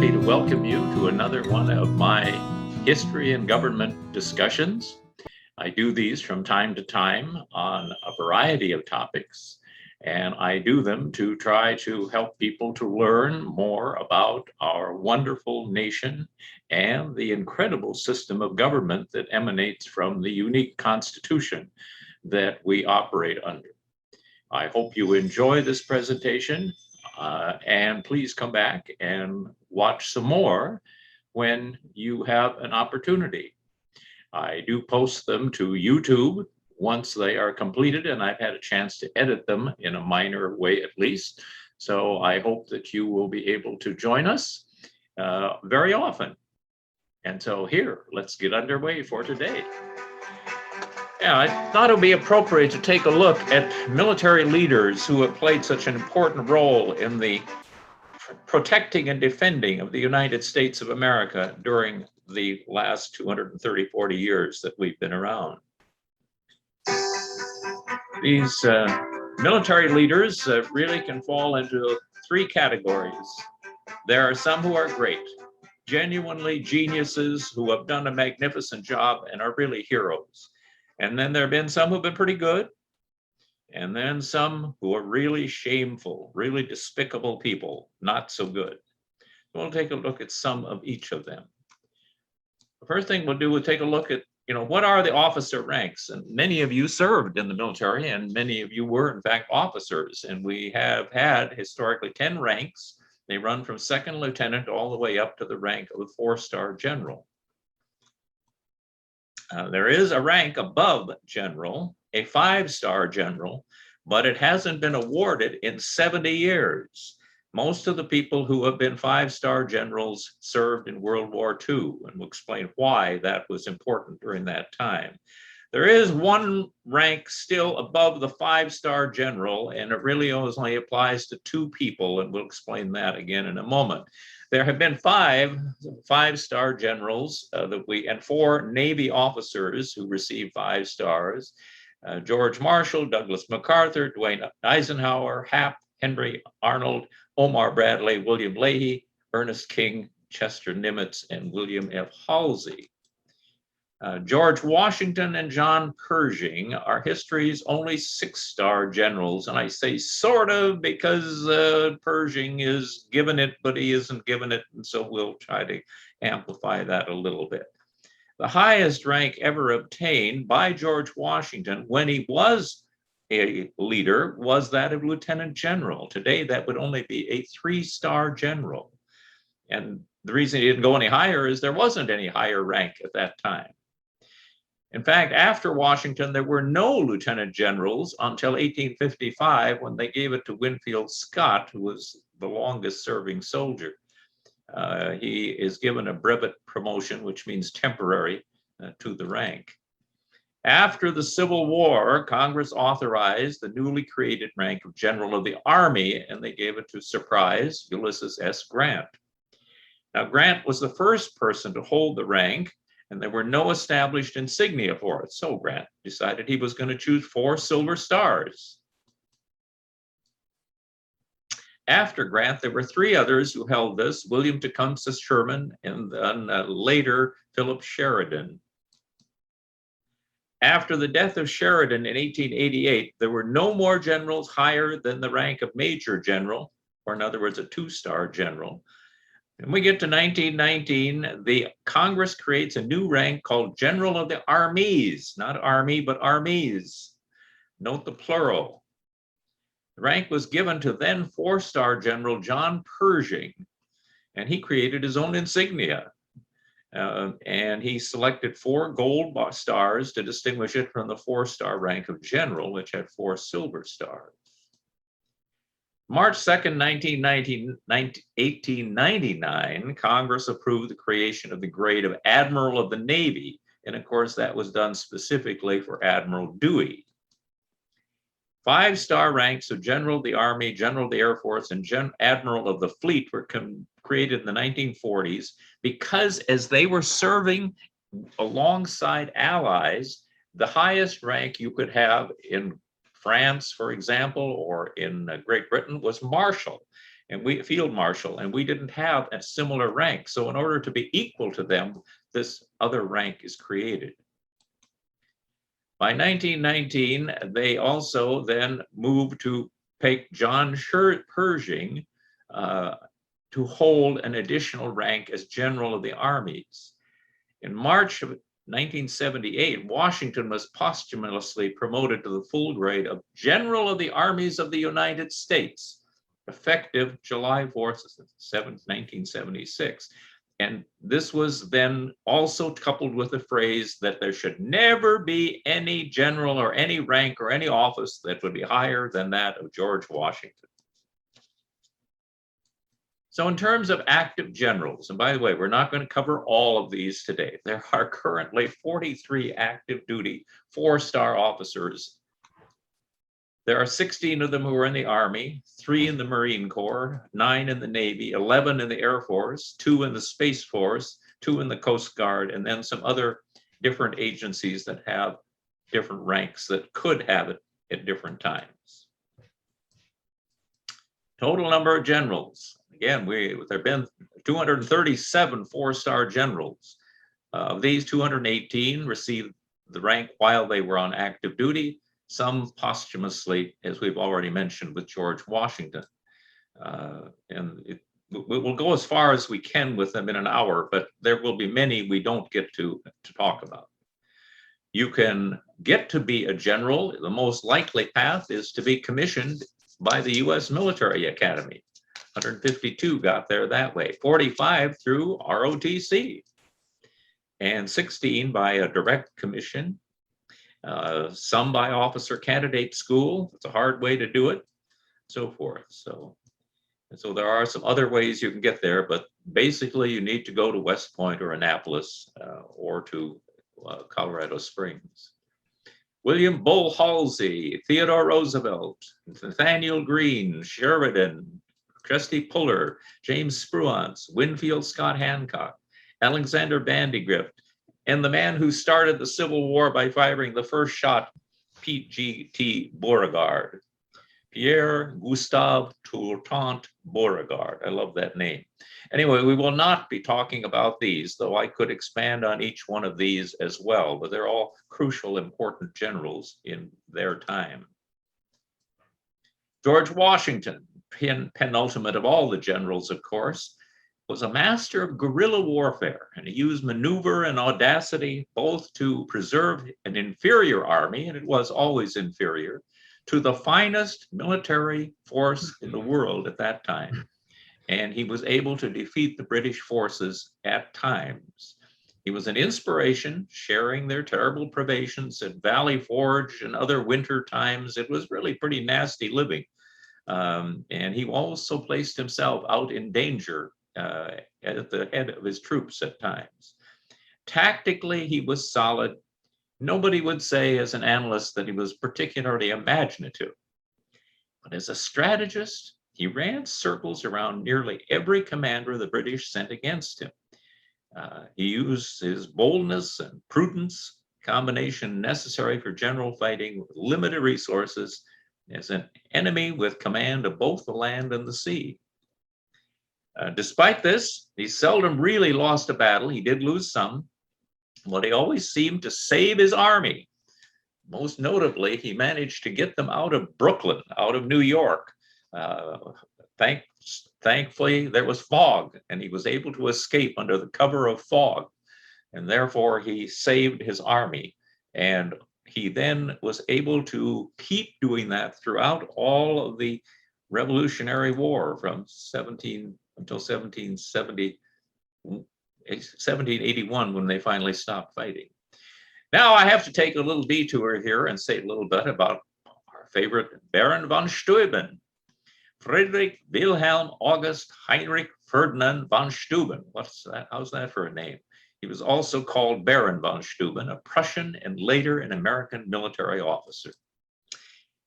happy to welcome you to another one of my history and government discussions. I do these from time to time on a variety of topics, and I do them to try to help people to learn more about our wonderful nation and the incredible system of government that emanates from the unique Constitution that we operate under. I hope you enjoy this presentation. And please come back and watch some more when you have an opportunity. I do post them to YouTube once they are completed, and I've had a chance to edit them in a minor way at least. So I hope that you will be able to join us very often. And so here, let's get underway for today. Yeah, I thought it would be appropriate to take a look at military leaders who have played such an important role in the protecting and defending of the United States of America during the last 230, 40 years that we've been around. These military leaders really can fall into three categories. There are some who are great, genuinely geniuses who have done a magnificent job and are really heroes. And then there have been some who've been pretty good, and then some who are really shameful, really despicable people, not so good. We'll take a look at some of each of them. The first thing we'll do is take a look at, what are the officer ranks? And many of you served in the military, and many of you were, in fact, officers. And we have had historically 10 ranks. They run from second lieutenant all the way up to the rank of a 4-star general. There is a rank above general, a 5-star general, but it hasn't been awarded in 70 years. Most of the people who have been 5-star generals served in World War II, and we'll explain why that was important during that time. There is one rank still above the 5-star general, and it really only applies to 2 people, and we'll explain that again in a moment. There have been 5-star generals and 4 Navy officers who received 5 stars. George Marshall, Douglas MacArthur, Dwight Eisenhower, Hap, Henry Arnold, Omar Bradley, William Leahy, Ernest King, Chester Nimitz, and William F. Halsey. George Washington and John Pershing are history's only 6-star generals, and I say sort of because Pershing is given it, but he isn't given it, and so we'll try to amplify that a little bit. The highest rank ever obtained by George Washington when he was a leader was that of lieutenant general. Today, that would only be a 3-star general. And the reason he didn't go any higher is there wasn't any higher rank at that time. In fact, after Washington, there were no lieutenant generals until 1855 when they gave it to Winfield Scott, who was the longest serving soldier. He is given a brevet promotion, which means temporary, to the rank. After the Civil War, Congress authorized the newly created rank of General of the Army, and they gave it to, surprise, Ulysses S. Grant. Now, Grant was the first person to hold the rank, and there were no established insignia for it. So Grant decided he was going to choose 4 silver stars. After Grant, there were 3 others who held this: William Tecumseh Sherman, and then later Philip Sheridan. After the death of Sheridan in 1888, there were no more generals higher than the rank of Major General, or in other words, a 2-star general. When we get to 1919, the Congress creates a new rank called General of the Armies, not Army, but Armies. Note the plural. The rank was given to then 4-star General John Pershing, and he created his own insignia. And he selected 4 gold stars to distinguish it from the 4-star rank of general, which had 4 silver stars. March 2nd, 1899, Congress approved the creation of the grade of Admiral of the Navy. And of course, that was done specifically for Admiral Dewey. 5-star ranks of General of the Army, General of the Air Force, and Admiral of the Fleet were created in the 1940s because as they were serving alongside allies, the highest rank you could have in France, for example, or in Great Britain was Marshal. and we field marshal, and we didn't have a similar rank. So in order to be equal to them, this other rank is created. By 1919, they also then moved to pick John Pershing to hold an additional rank as general of the armies. In March of 1978, Washington was posthumously promoted to the full grade of General of the Armies of the United States, effective July 4th, 1976. And this was then also coupled with the phrase that there should never be any general or any rank or any office that would be higher than that of George Washington. So in terms of active generals, and by the way, we're not going to cover all of these today. There are currently 43 active duty 4-star officers. There are 16 of them who are in the Army, 3 in the Marine Corps, 9 in the Navy, 11 in the Air Force, 2 in the Space Force, 2 in the Coast Guard, and then some other different agencies that have different ranks that could have it at different times. Total number of generals. Again, there have been 237 4-star generals. Of these, 218 received the rank while they were on active duty, some posthumously, as we've already mentioned with George Washington. We'll go as far as we can with them in an hour, but there will be many we don't get to talk about. You can get to be a general. The most likely path is to be commissioned by the U.S. Military Academy. 152 got there that way, 45 through ROTC, and 16 by a direct commission. Some by officer candidate school. It's a hard way to do it, so forth. So there are some other ways you can get there, but basically you need to go to West Point or Annapolis or to Colorado Springs. William Bull Halsey, Theodore Roosevelt, Nathaniel Greene, Sheridan, Chesty Puller, James Spruance, Winfield Scott Hancock, Alexander Vandegrift, and the man who started the Civil War by firing the first shot, P.G.T. Beauregard, Pierre Gustave Tourtant Beauregard. I love that name. Anyway, we will not be talking about these, though I could expand on each one of these as well, but they're all crucial, important generals in their time. George Washington, penultimate of all the generals, of course, was a master of guerrilla warfare, and he used maneuver and audacity both to preserve an inferior army, and it was always inferior, to the finest military force in the world at that time. And he was able to defeat the British forces at times. He was an inspiration, sharing their terrible privations at Valley Forge and other winter times. It was really pretty nasty living. And he also placed himself out in danger at the head of his troops at times. Tactically, he was solid. Nobody would say as an analyst that he was particularly imaginative. But as a strategist, he ran circles around nearly every commander the British sent against him. He used his boldness and prudence, combination necessary for general fighting with limited resources, as an enemy with command of both the land and the sea. Despite this, he seldom really lost a battle. He did lose some, but he always seemed to save his army. Most notably, he managed to get them out of Brooklyn, out of New York. Thankfully, there was fog, and he was able to escape under the cover of fog, and therefore he saved his army. And he then was able to keep doing that throughout all of the Revolutionary War from 1781, when they finally stopped fighting. Now I have to take a little detour here and say a little bit about our favorite Baron von Steuben, Friedrich Wilhelm August Heinrich Ferdinand von Steuben. What's that? How's that for a name? He was also called Baron von Steuben, a Prussian and later an American military officer. He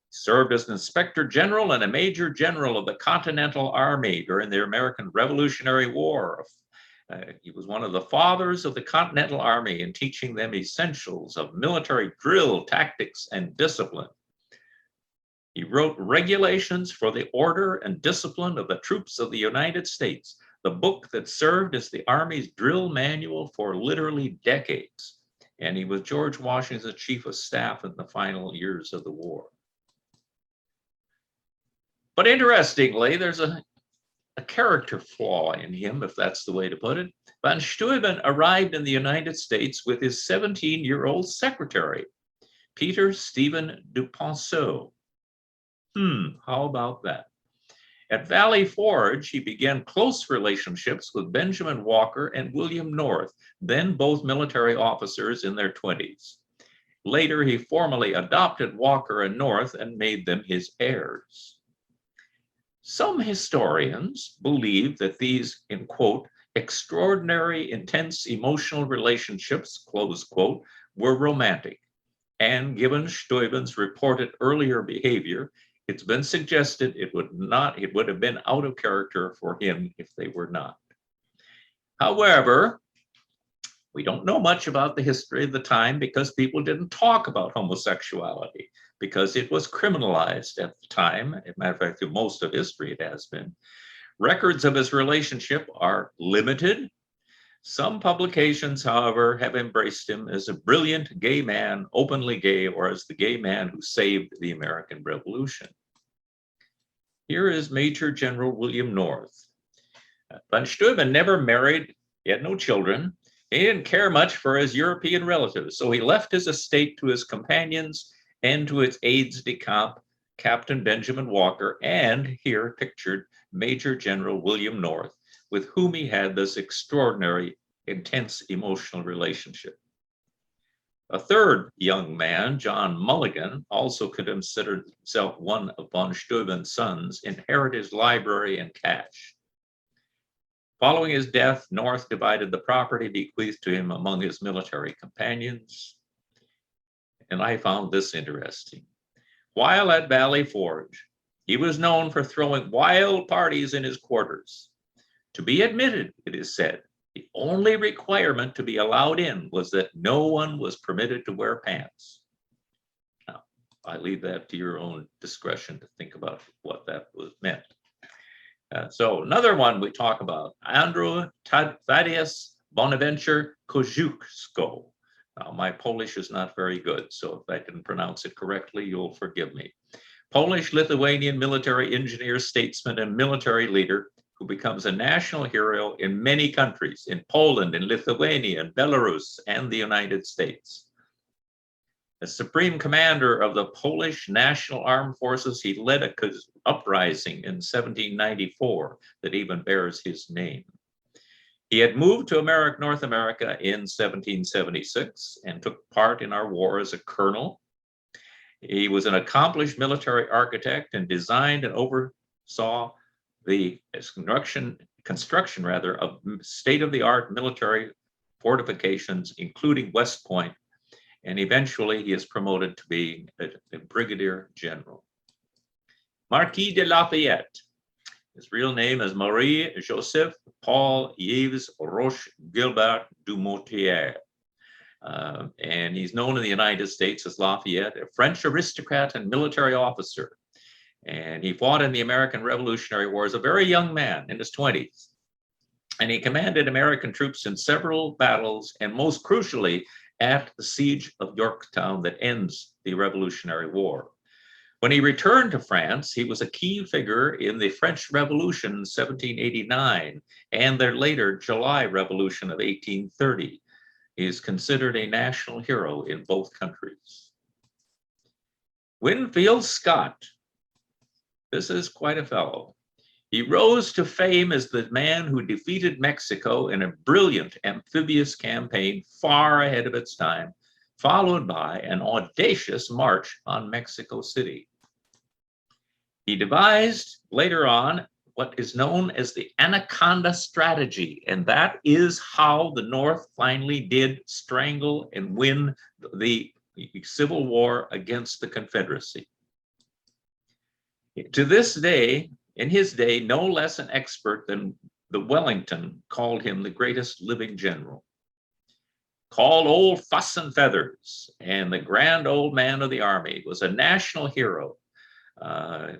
served as an inspector general and a major general of the Continental Army during the American Revolutionary War. He was one of the fathers of the Continental Army in teaching them essentials of military drill, tactics, and discipline. He wrote Regulations for the Order and Discipline of the Troops of the United States, the book that served as the Army's drill manual for literally decades. And he was George Washington's chief of staff in the final years of the war. But interestingly, there's a character flaw in him, if that's the way to put it. Von Steuben arrived in the United States with his 17-year-old secretary, Peter Stephen Duponceau. How about that? At Valley Forge, he began close relationships with Benjamin Walker and William North, then both military officers in their 20s. Later, he formally adopted Walker and North and made them his heirs. Some historians believe that these, in quote, extraordinary, intense emotional relationships, close quote, were romantic. And given Steuben's reported earlier behavior, it's been suggested it would have been out of character for him if they were not. However, we don't know much about the history of the time because people didn't talk about homosexuality, because it was criminalized at the time. As a matter of fact, through most of history it has been. Records of his relationship are limited. Some publications, however, have embraced him as a brilliant gay man, openly gay, or as the gay man who saved the American Revolution. Here is Major General William North. Von Steuben never married, he had no children. He didn't care much for his European relatives, so he left his estate to his companions and to its aides de camp, Captain Benjamin Walker, and here pictured Major General William North, with whom he had this extraordinary, intense emotional relationship. A third young man, John Mulligan, also considered himself one of von Steuben's sons, inherited his library and cash. Following his death, North divided the property bequeathed to him among his military companions. And I found this interesting. While at Valley Forge, he was known for throwing wild parties in his quarters. To be admitted, it is said, the only requirement to be allowed in was that no one was permitted to wear pants. Now, I leave that to your own discretion to think about what that was meant. So another one we talk about, Andrew Thaddeus Bonaventure Kojouksko. Now, my Polish is not very good, so if I didn't pronounce it correctly, you'll forgive me. Polish-Lithuanian military engineer, statesman, and military leader who becomes a national hero in many countries, in Poland, in Lithuania, in Belarus, and the United States. As supreme commander of the Polish National Armed Forces, he led an uprising in 1794 that even bears his name. He had moved to North America in 1776 and took part in our war as a colonel. He was an accomplished military architect and designed and oversaw the construction of state-of-the-art military fortifications, including West Point, and eventually he is promoted to being a brigadier general. Marquis de Lafayette. His real name is Marie-Joseph Paul Yves Roche Gilbert du Motier. And he's known in the United States as Lafayette, a French aristocrat and military officer. And he fought in the American Revolutionary War as a very young man in his 20s. And he commanded American troops in several battles, and most crucially, at the siege of Yorktown that ends the Revolutionary War. When he returned to France, he was a key figure in the French Revolution in 1789 and their later July Revolution of 1830. He is considered a national hero in both countries. Winfield Scott. This is quite a fellow. He rose to fame as the man who defeated Mexico in a brilliant amphibious campaign far ahead of its time, followed by an audacious march on Mexico City. He devised later on what is known as the Anaconda Strategy, and that is how the North finally did strangle and win the Civil War against the Confederacy. To this day, in his day, no less an expert than the Wellington called him the greatest living general. Called Old Fuss and Feathers and the grand old man of the army, was a national hero,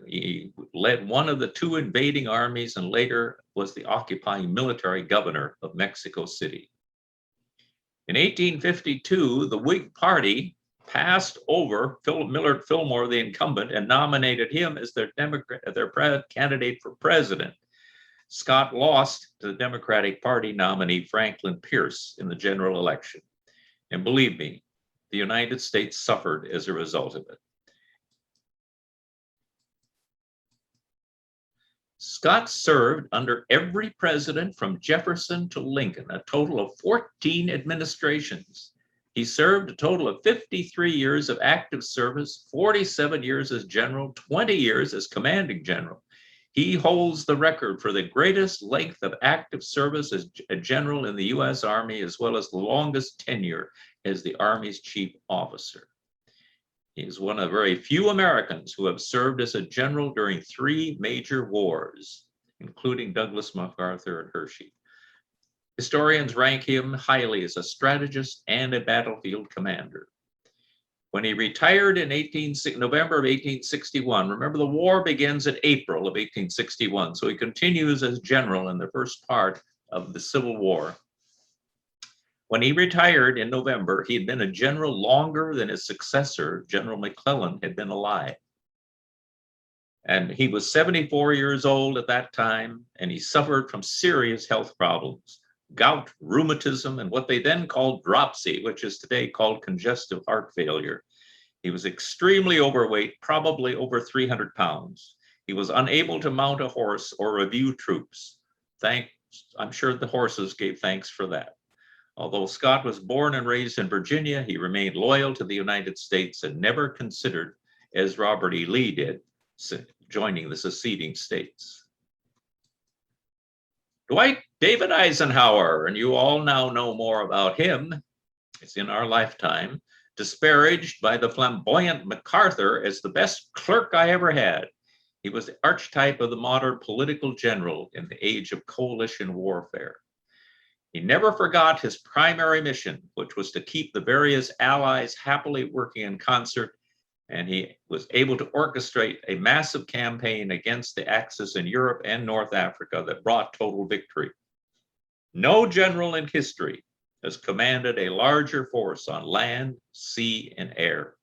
He led one of the two invading armies and later was the occupying military governor of Mexico City. In 1852, the Whig Party passed over Millard Fillmore, the incumbent, and nominated him as their candidate for president. Scott lost to the Democratic Party nominee Franklin Pierce in the general election. And believe me, the United States suffered as a result of it. Scott served under every president from Jefferson to Lincoln, a total of 14 administrations. He served a total of 53 years of active service, 47 years as general, 20 years as commanding general. He holds the record for the greatest length of active service as a general in the U.S. Army, as well as the longest tenure as the Army's chief officer. He is one of very few Americans who have served as a general during 3 major wars, including Douglas MacArthur and Hershey. Historians rank him highly as a strategist and a battlefield commander. When he retired in November of 1861, remember the war begins in April of 1861, so he continues as general in the first part of the Civil War. When he retired in November, he had been a general longer than his successor, General McClellan, had been alive. And he was 74 years old at that time, and he suffered from serious health problems, gout, rheumatism, and what they then called dropsy, which is today called congestive heart failure. He was extremely overweight, probably over 300 pounds. He was unable to mount a horse or review troops. I'm sure the horses gave thanks for that. Although Scott was born and raised in Virginia, he remained loyal to the United States and never considered, as Robert E. Lee did, joining the seceding states. Dwight David Eisenhower, and you all now know more about him. It's in our lifetime, disparaged by the flamboyant MacArthur as the best clerk I ever had. He was the archetype of the modern political general in the age of coalition warfare. He never forgot his primary mission, which was to keep the various allies happily working in concert, and he was able to orchestrate a massive campaign against the Axis in Europe and North Africa that brought total victory. No general in history has commanded a larger force on land, sea, and air.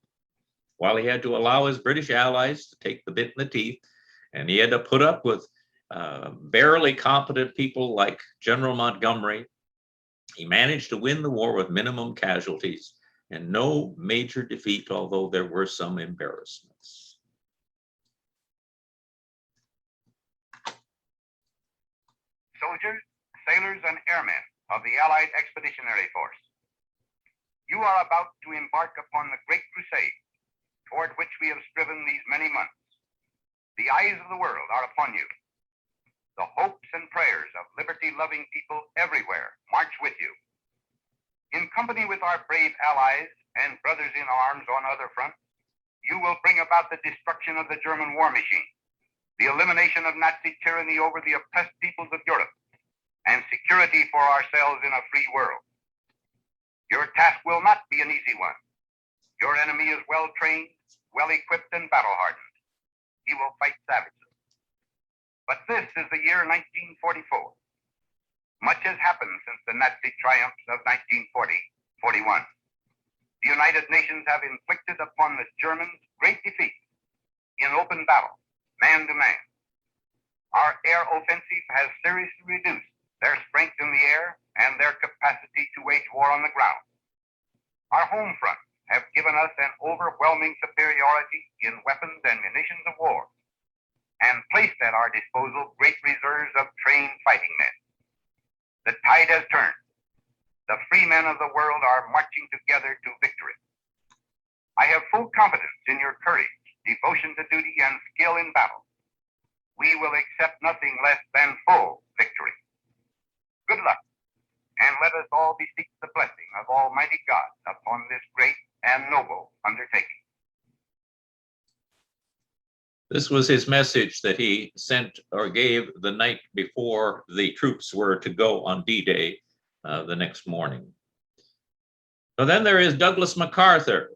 While he had to allow his British allies to take the bit in the teeth, and he had to put up with barely competent people like General Montgomery, he managed to win the war with minimum casualties and no major defeat, although there were some embarrassments. Soldiers, sailors, and airmen of the Allied Expeditionary Force, you are about to embark upon the great crusade toward which we have striven these many months. The eyes of the world are upon you. The hopes and prayers of liberty-loving people everywhere march with you. In company with our brave allies and brothers in arms on other fronts, you will bring about the destruction of the German war machine, the elimination of Nazi tyranny over the oppressed peoples of Europe, and security for ourselves in a free world. Your task will not be an easy one. Your enemy is well-trained, well-equipped, and battle-hardened. He will fight savagely. But this is the year 1944. Much has happened since the Nazi triumphs of 1940-41. The United Nations have inflicted upon the Germans great defeat in open battle, man to man. Our air offensive has seriously reduced their strength in the air and their capacity to wage war on the ground. Our home fronts have given us an overwhelming superiority in weapons and munitions of war, and placed at our disposal great reserves of trained fighting men. The tide has turned. The free men of the world are marching together to victory. I have full confidence in your courage, devotion to duty, and skill in battle. We will accept nothing less than full victory. Good luck, and let us all beseech the blessing of Almighty God upon this great and noble undertaking. This was his message that he sent or gave the night before the troops were to go on D-Day the next morning. So then there is Douglas MacArthur,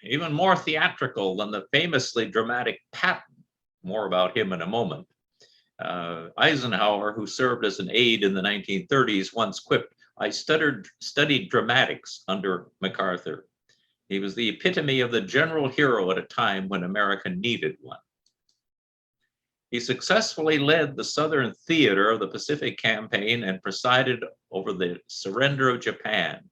even more theatrical than the famously dramatic Patton. more about him in a moment. Eisenhower, who served as an aide in the 1930s, once quipped, "I studied dramatics under MacArthur. He was the epitome of the general hero at a time when America needed one." He successfully led the Southern Theater of the Pacific Campaign and presided over the surrender of Japan.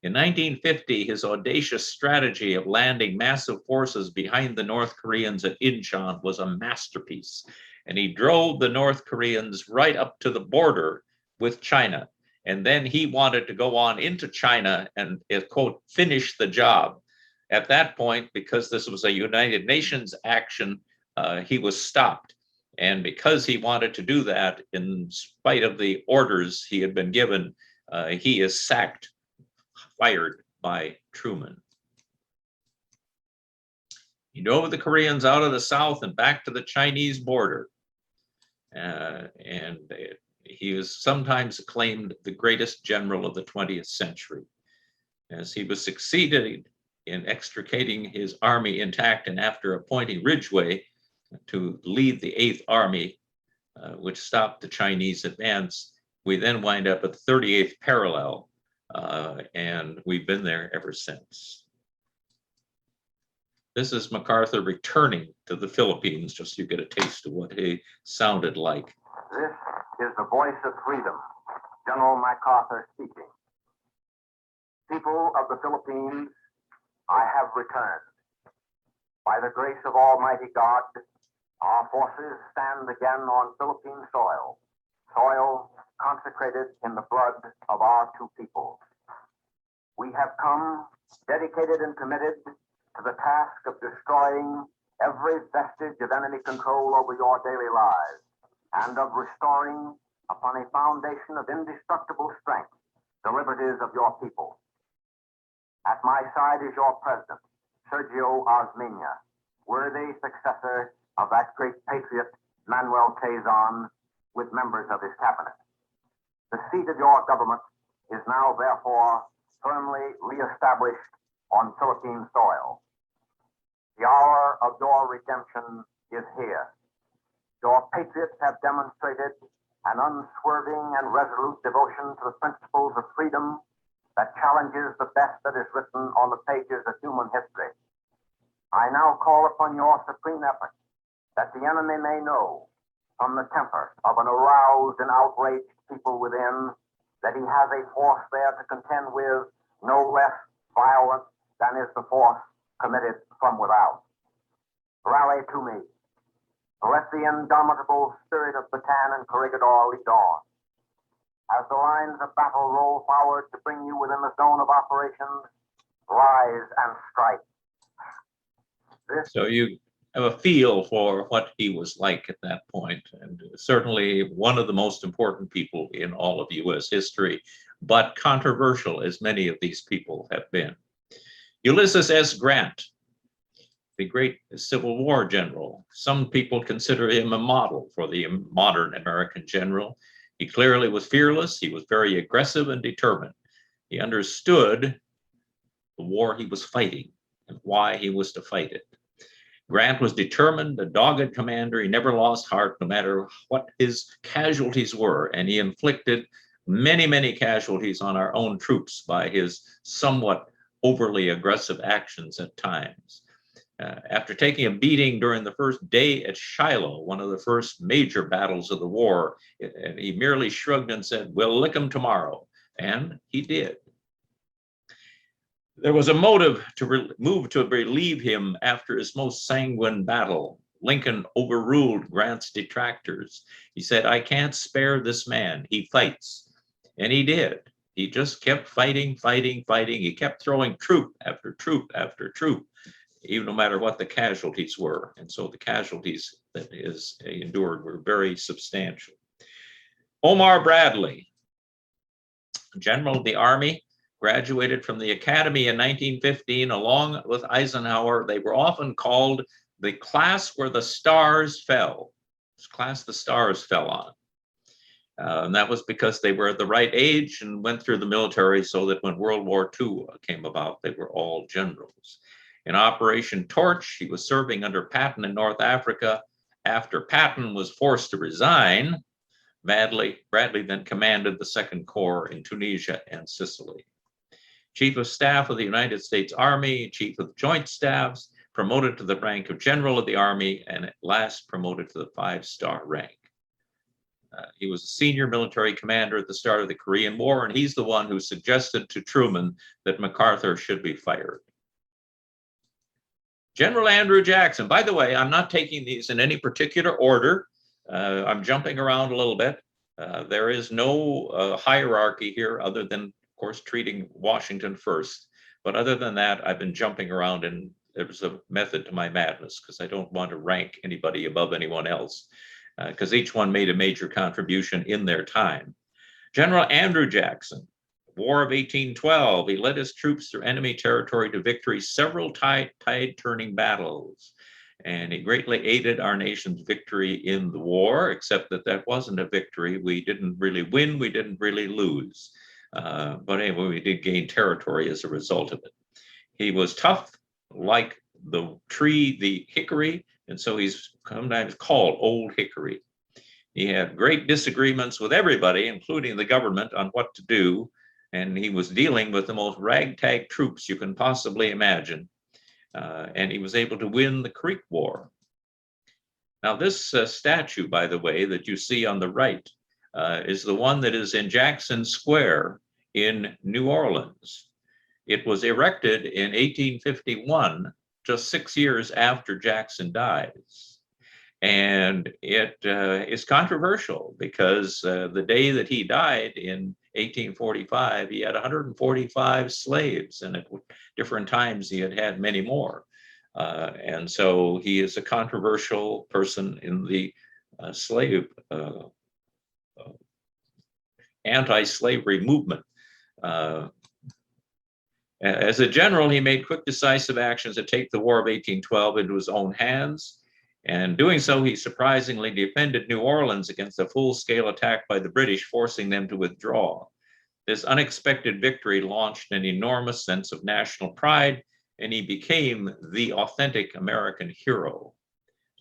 In 1950, his audacious strategy of landing massive forces behind the North Koreans at Incheon was a masterpiece, and he drove the North Koreans right up to the border with China. And then he wanted to go on into China and, quote, finish the job. At that point, because this was a United Nations action, he was stopped. And because he wanted to do that, in spite of the orders he had been given, he is sacked, fired by Truman. He drove the Koreans out of the South and back to the Chinese border. And he is sometimes acclaimed the greatest general of the 20th century, as he was succeeded in extricating his army intact, and after appointing Ridgway to lead the 8th Army, which stopped the Chinese advance, we then wind up at the 38th parallel, and we've been there ever since. This is MacArthur returning to the Philippines, just so you get a taste of what he sounded like. This is the voice of freedom, General MacArthur speaking. People of the Philippines, I have returned. By the grace of Almighty God, our forces stand again on Philippine soil, soil consecrated in the blood of our two peoples. We have come dedicated and committed to the task of destroying every vestige of enemy control over your daily lives, and of restoring upon a foundation of indestructible strength the liberties of your people. At my side is your president, Sergio Osmeña, worthy successor of that great patriot, Manuel Quezon, with members of his cabinet. The seat of your government is now, therefore, firmly reestablished on Philippine soil. The hour of your redemption is here. Your patriots have demonstrated an unswerving and resolute devotion to the principles of freedom that challenges the best that is written on the pages of human history. I now call upon your supreme effort that the enemy may know, from the temper of an aroused and outraged people within, that he has a force there to contend with no less violent than is the force committed from without. Rally to me. Let the indomitable spirit of Bataan and Corregidor lead on. As the lines of battle roll forward to bring you within the zone of operations, rise and strike. So you have a feel for what he was like at that point, and certainly one of the most important people in all of U.S. history, but controversial as many of these people have been. Ulysses S. Grant, the great Civil War general. Some people consider him a model for the modern American general. He clearly was fearless. He was very aggressive and determined. He understood the war he was fighting and why he was to fight it. Grant was determined, a dogged commander. He never lost heart, no matter what his casualties were, and he inflicted many, many casualties on our own troops by his somewhat overly aggressive actions at times. After taking a beating during the first day at Shiloh, one of the first major battles of the war, and he merely shrugged and said, "We'll lick him tomorrow," and he did. There was a motive to move to relieve him after his most sanguine battle. Lincoln overruled Grant's detractors. He said, "I can't spare this man. He fights." And he did. He just kept fighting, fighting, fighting. He kept throwing troop after troop after troop, even no matter what the casualties were. And so the casualties that he endured were very substantial. Omar Bradley, general of the Army, graduated from the Academy in 1915 along with Eisenhower. They were often called the class where the stars fell. This class the stars fell on. And that was because they were at the right age and went through the military, so that when World War II came about, they were all generals. In Operation Torch, he was serving under Patton in North Africa, After Patton was forced to resign, Bradley then commanded the Second Corps in Tunisia and Sicily. Chief of Staff of the United States Army, Chief of the Joint Staffs, promoted to the rank of General of the Army, and at last promoted to the 5-star rank. He was a senior military commander at the start of the Korean War, and he's the one who suggested to Truman that MacArthur should be fired. General Andrew Jackson. By the way, I'm not taking these in any particular order. I'm jumping around a little bit. There is no hierarchy here other than, of course, treating Washington first. But other than that, I've been jumping around, and there's a method to my madness because I don't want to rank anybody above anyone else, because each one made a major contribution in their time. General Andrew Jackson, War of 1812, he led his troops through enemy territory to victory, several tide-turning battles, and he greatly aided our nation's victory in the war, except that that wasn't a victory. We didn't really win, we didn't really lose. But anyway, we did gain territory as a result of it. He was tough, like the tree, the hickory, and so he's sometimes called Old Hickory. He had great disagreements with everybody, including the government, on what to do, and he was dealing with the most ragtag troops you can possibly imagine, and he was able to win the Creek War. Now, this statue, by the way, that you see on the right, is the one that is in Jackson Square in New Orleans. It was erected in 1851, just 6 years after Jackson dies. And it is controversial because the day that he died in 1845, he had 145 slaves, and at different times he had many more. And so he is a controversial person in the slave anti-slavery movement. As a general, he made quick, decisive actions to take the War of 1812 into his own hands. And doing so, he surprisingly defended New Orleans against a full-scale attack by the British, forcing them to withdraw. This unexpected victory launched an enormous sense of national pride, and he became the authentic American hero.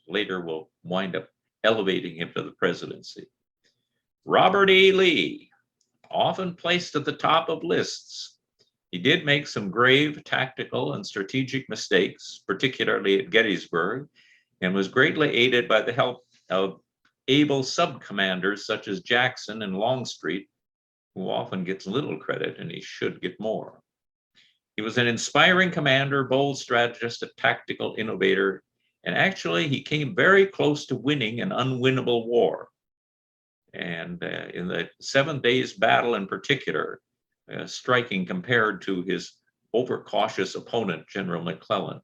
Later, we'll wind up elevating him to the presidency. Robert E. Lee, often placed at the top of lists. He did make some grave tactical and strategic mistakes, particularly at Gettysburg, and was greatly aided by the help of able sub-commanders such as Jackson and Longstreet, who often gets little credit, and he should get more. He was an inspiring commander, bold strategist, a tactical innovator, and actually he came very close to winning an unwinnable war. And in the 7 Days Battle in particular, striking compared to his overcautious opponent, General McClellan.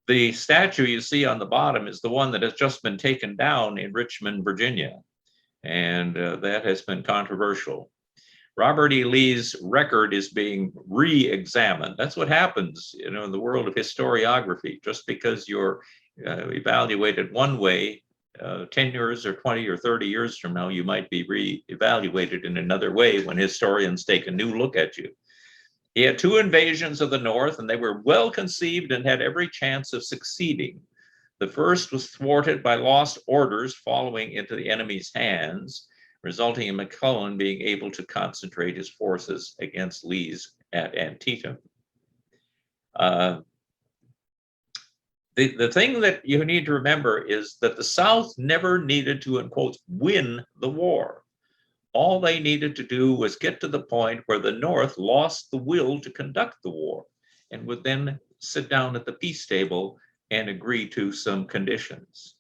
The statue you see on the bottom is the one that has just been taken down in Richmond, Virginia, and that has been controversial. Robert E. Lee's record is being re-examined. That's what happens, in the world of historiography. Just because you're evaluated one way, 10 years or 20 or 30 years from now, you might be re-evaluated in another way when historians take a new look at you. He had 2 invasions of the North, and they were well conceived and had every chance of succeeding. The first was thwarted by lost orders falling into the enemy's hands, resulting in McClellan being able to concentrate his forces against Lee's at Antietam. The thing that you need to remember is that the South never needed to, in quotes, win the war. All they needed to do was get to the point where the North lost the will to conduct the war and would then sit down at the peace table and agree to some conditions.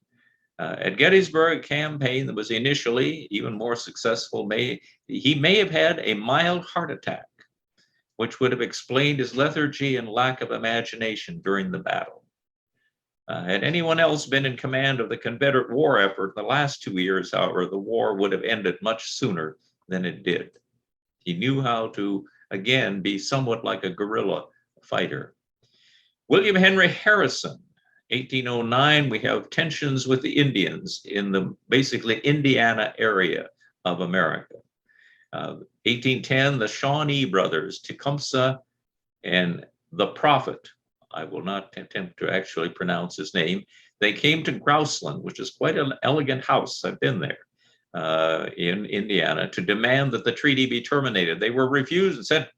At Gettysburg, a campaign that was initially even more successful, he may have had a mild heart attack, which would have explained his lethargy and lack of imagination during the battle. Had anyone else been in command of the Confederate war effort in the last 2 years, however, the war would have ended much sooner than it did. He knew how to, again, be somewhat like a guerrilla fighter. William Henry Harrison, 1809, we have tensions with the Indians in the basically Indiana area of America. 1810, the Shawnee brothers, Tecumseh and the Prophet, I will not attempt to actually pronounce his name. They came to Grouseland, which is quite an elegant house. I've been there in Indiana, to demand that the treaty be terminated. They were refused and said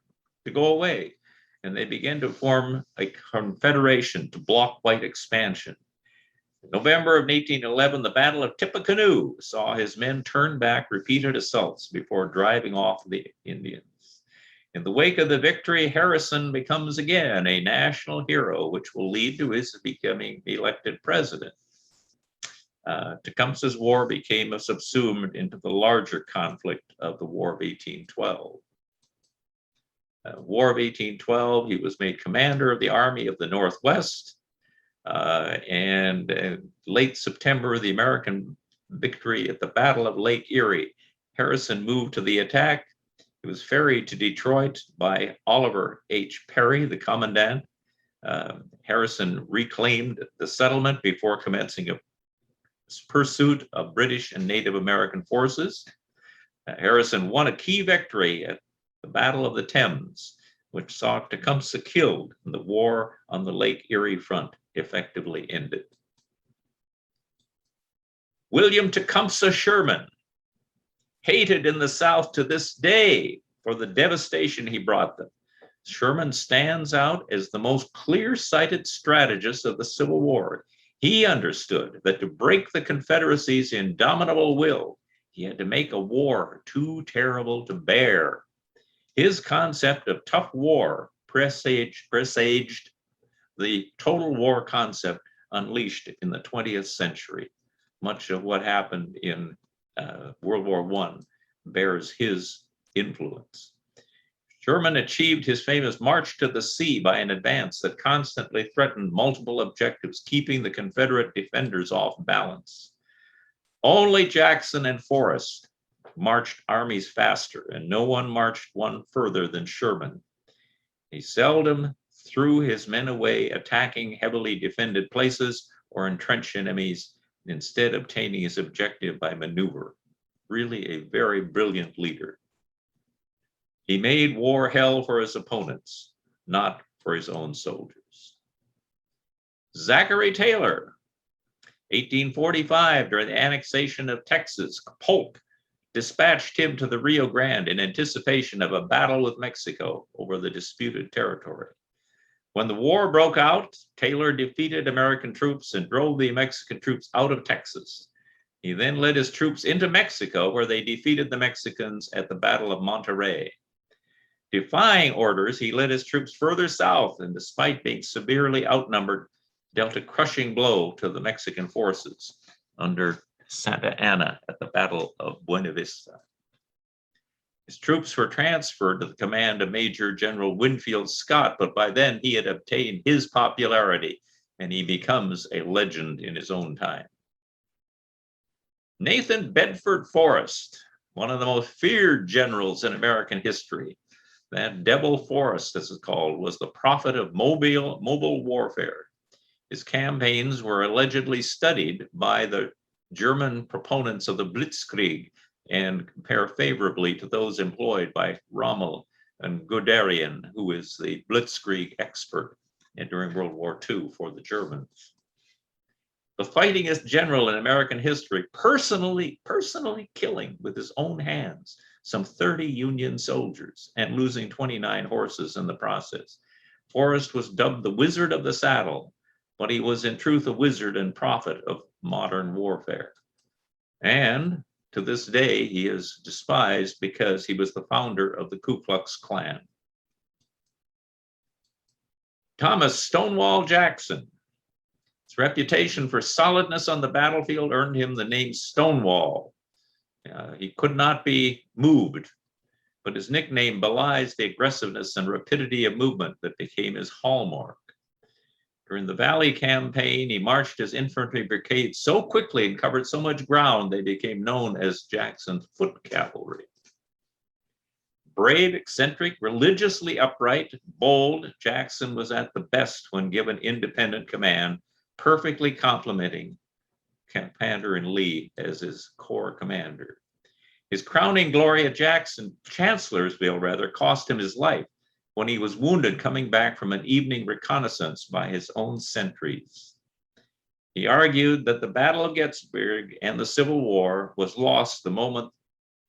to go away. And they began to form a confederation to block white expansion. In November of 1811, the Battle of Tippecanoe saw his men turn back repeated assaults before driving off the Indians. In the wake of the victory, Harrison becomes again a national hero, which will lead to his becoming elected president. Tecumseh's War became subsumed into the larger conflict of the War of 1812. War of 1812, he was made commander of the Army of the Northwest. And late September, the American victory at the Battle of Lake Erie, Harrison moved to the attack. He was ferried to Detroit by Oliver H. Perry, the commandant. Harrison reclaimed the settlement before commencing a pursuit of British and Native American forces. Harrison won a key victory at the Battle of the Thames, which saw Tecumseh killed, and the war on the Lake Erie front effectively ended. William Tecumseh Sherman, hated in the South to this day for the devastation he brought them. Sherman stands out as the most clear-sighted strategist of the Civil War. He understood that to break the Confederacy's indomitable will, he had to make a war too terrible to bear. His concept of tough war presaged the total war concept unleashed in the 20th century. Much of what happened in World War I bears his influence. Sherman achieved his famous march to the sea by an advance that constantly threatened multiple objectives, keeping the Confederate defenders off balance. Only Jackson and Forrest marched armies faster, and no one marched one further than Sherman. He seldom threw his men away attacking heavily defended places or entrenched enemies, instead obtaining his objective by maneuver. Really a very brilliant leader. He made war hell for his opponents, not for his own soldiers. Zachary Taylor, 1845, during the annexation of Texas, Polk dispatched him to the Rio Grande in anticipation of a battle with Mexico over the disputed territory. When the war broke out, Taylor defeated American troops and drove the Mexican troops out of Texas. He then led his troops into Mexico, where they defeated the Mexicans at the Battle of Monterrey. Defying orders, he led his troops further south, and despite being severely outnumbered, dealt a crushing blow to the Mexican forces under Santa Anna at the Battle of Buena Vista. His troops were transferred to the command of Major General Winfield Scott, but by then he had obtained his popularity, and he becomes a legend in his own time. Nathan Bedford Forrest, one of the most feared generals in American history. That Devil Forrest, as it's called, was the prophet of mobile warfare. His campaigns were allegedly studied by the German proponents of the Blitzkrieg and compare favorably to those employed by Rommel and Guderian, who is the Blitzkrieg expert during World War II for the Germans. The fightingest general in American history, personally killing with his own hands some 30 Union soldiers and losing 29 horses in the process. Forrest was dubbed the Wizard of the Saddle, but he was in truth a wizard and prophet of modern warfare. And to this day, he is despised because he was the founder of the Ku Klux Klan. Thomas Stonewall Jackson. His reputation for solidness on the battlefield earned him the name Stonewall. He could not be moved, but his nickname belies the aggressiveness and rapidity of movement that became his hallmark. During the Valley Campaign, he marched his infantry brigade so quickly and covered so much ground they became known as Jackson's Foot Cavalry. Brave, eccentric, religiously upright, bold, Jackson was at the best when given independent command, perfectly complementing Commander-in-Lee as his corps commander. His crowning glory at Chancellorsville, cost him his life when he was wounded coming back from an evening reconnaissance by his own sentries. He argued that the Battle of Gettysburg and the Civil War was lost the moment,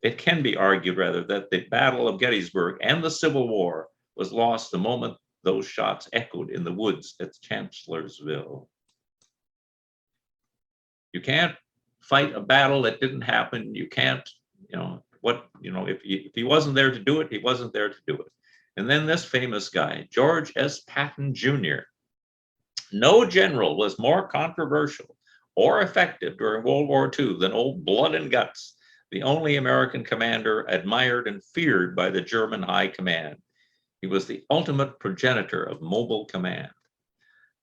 it can be argued rather, that the Battle of Gettysburg and the Civil War was lost the moment those shots echoed in the woods at Chancellorsville. You can't fight a battle that didn't happen. You can't, if he wasn't there to do it, he wasn't there to do it. And then this famous guy, George S. Patton Jr. No general was more controversial or effective during World War II than old Blood and Guts, the only American commander admired and feared by the German high command. He was the ultimate progenitor of mobile command.